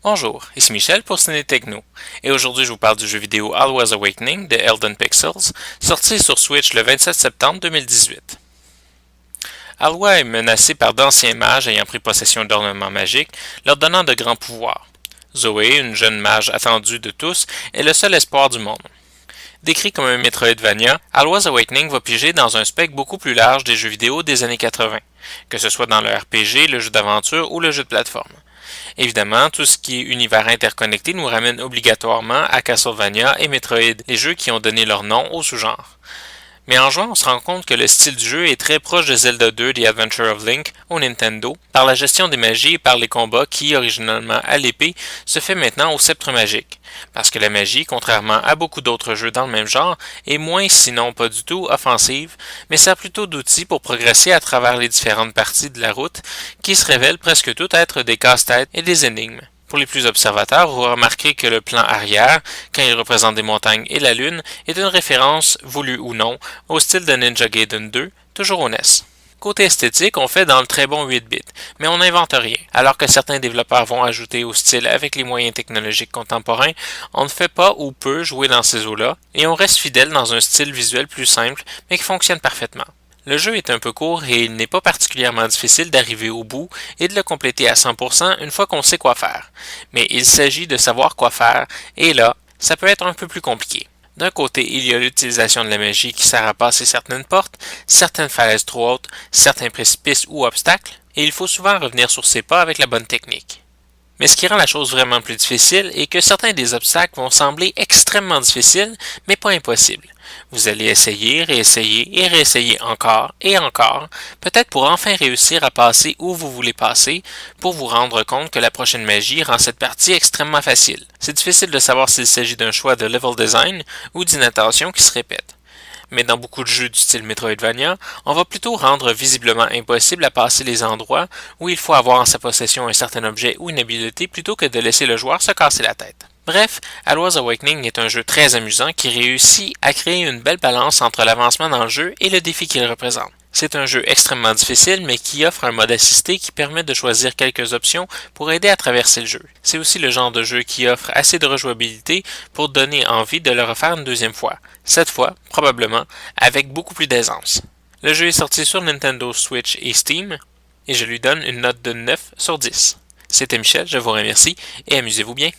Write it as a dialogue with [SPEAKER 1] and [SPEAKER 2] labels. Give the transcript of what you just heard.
[SPEAKER 1] Bonjour, ici Michel pour Ciné Techno, et aujourd'hui je vous parle du jeu vidéo Alwa's Awakening de Elden Pixels, sorti sur Switch le 27 septembre 2018. Alwa est menacé par d'anciens mages ayant pris possession d'ornements magiques, leur donnant de grands pouvoirs. Zoé, une jeune mage attendue de tous, est le seul espoir du monde. Décrit comme un Metroidvania, Alwa's Awakening va piger dans un spectre beaucoup plus large des jeux vidéo des années 80, que ce soit dans le RPG, le jeu d'aventure ou le jeu de plateforme. Évidemment, tout ce qui est univers interconnecté nous ramène obligatoirement à Castlevania et Metroid, les jeux qui ont donné leur nom au sous-genre. Mais en jouant, on se rend compte que le style du jeu est très proche de Zelda 2 The Adventure of Link au Nintendo, par la gestion des magies et par les combats qui, originalement à l'épée, se fait maintenant au sceptre magique. Parce que la magie, contrairement à beaucoup d'autres jeux dans le même genre, est moins sinon pas du tout offensive, mais sert plutôt d'outil pour progresser à travers les différentes parties de la route, qui se révèlent presque toutes être des casse-têtes et des énigmes. Pour les plus observateurs, vous remarquerez que le plan arrière, quand il représente des montagnes et la lune, est une référence, voulue ou non, au style de Ninja Gaiden 2, toujours au NES. Côté esthétique, on fait dans le très bon 8 bits, mais on n'invente rien. Alors que certains développeurs vont ajouter au style avec les moyens technologiques contemporains, on ne fait pas ou peu jouer dans ces eaux-là, et on reste fidèle dans un style visuel plus simple, mais qui fonctionne parfaitement. Le jeu est un peu court et il n'est pas particulièrement difficile d'arriver au bout et de le compléter à 100% une fois qu'on sait quoi faire. Mais il s'agit de savoir quoi faire, et là, ça peut être un peu plus compliqué. D'un côté, il y a l'utilisation de la magie qui sert à passer certaines portes, certaines falaises trop hautes, certains précipices ou obstacles, et il faut souvent revenir sur ses pas avec la bonne technique. Mais ce qui rend la chose vraiment plus difficile est que certains des obstacles vont sembler extrêmement difficiles, mais pas impossibles. Vous allez essayer, réessayer et réessayer encore et encore, peut-être pour enfin réussir à passer où vous voulez passer, pour vous rendre compte que la prochaine magie rend cette partie extrêmement facile. C'est difficile de savoir s'il s'agit d'un choix de level design ou d'une attention qui se répète. Mais dans beaucoup de jeux du style Metroidvania, on va plutôt rendre visiblement impossible à passer les endroits où il faut avoir en sa possession un certain objet ou une habileté plutôt que de laisser le joueur se casser la tête. Bref, Alwa's Awakening est un jeu très amusant qui réussit à créer une belle balance entre l'avancement dans le jeu et le défi qu'il représente. C'est un jeu extrêmement difficile, mais qui offre un mode assisté qui permet de choisir quelques options pour aider à traverser le jeu. C'est aussi le genre de jeu qui offre assez de rejouabilité pour donner envie de le refaire une deuxième fois. Cette fois, probablement, avec beaucoup plus d'aisance. Le jeu est sorti sur Nintendo Switch et Steam, et je lui donne une note de 9 sur 10. C'était Michel, je vous remercie, et amusez-vous bien.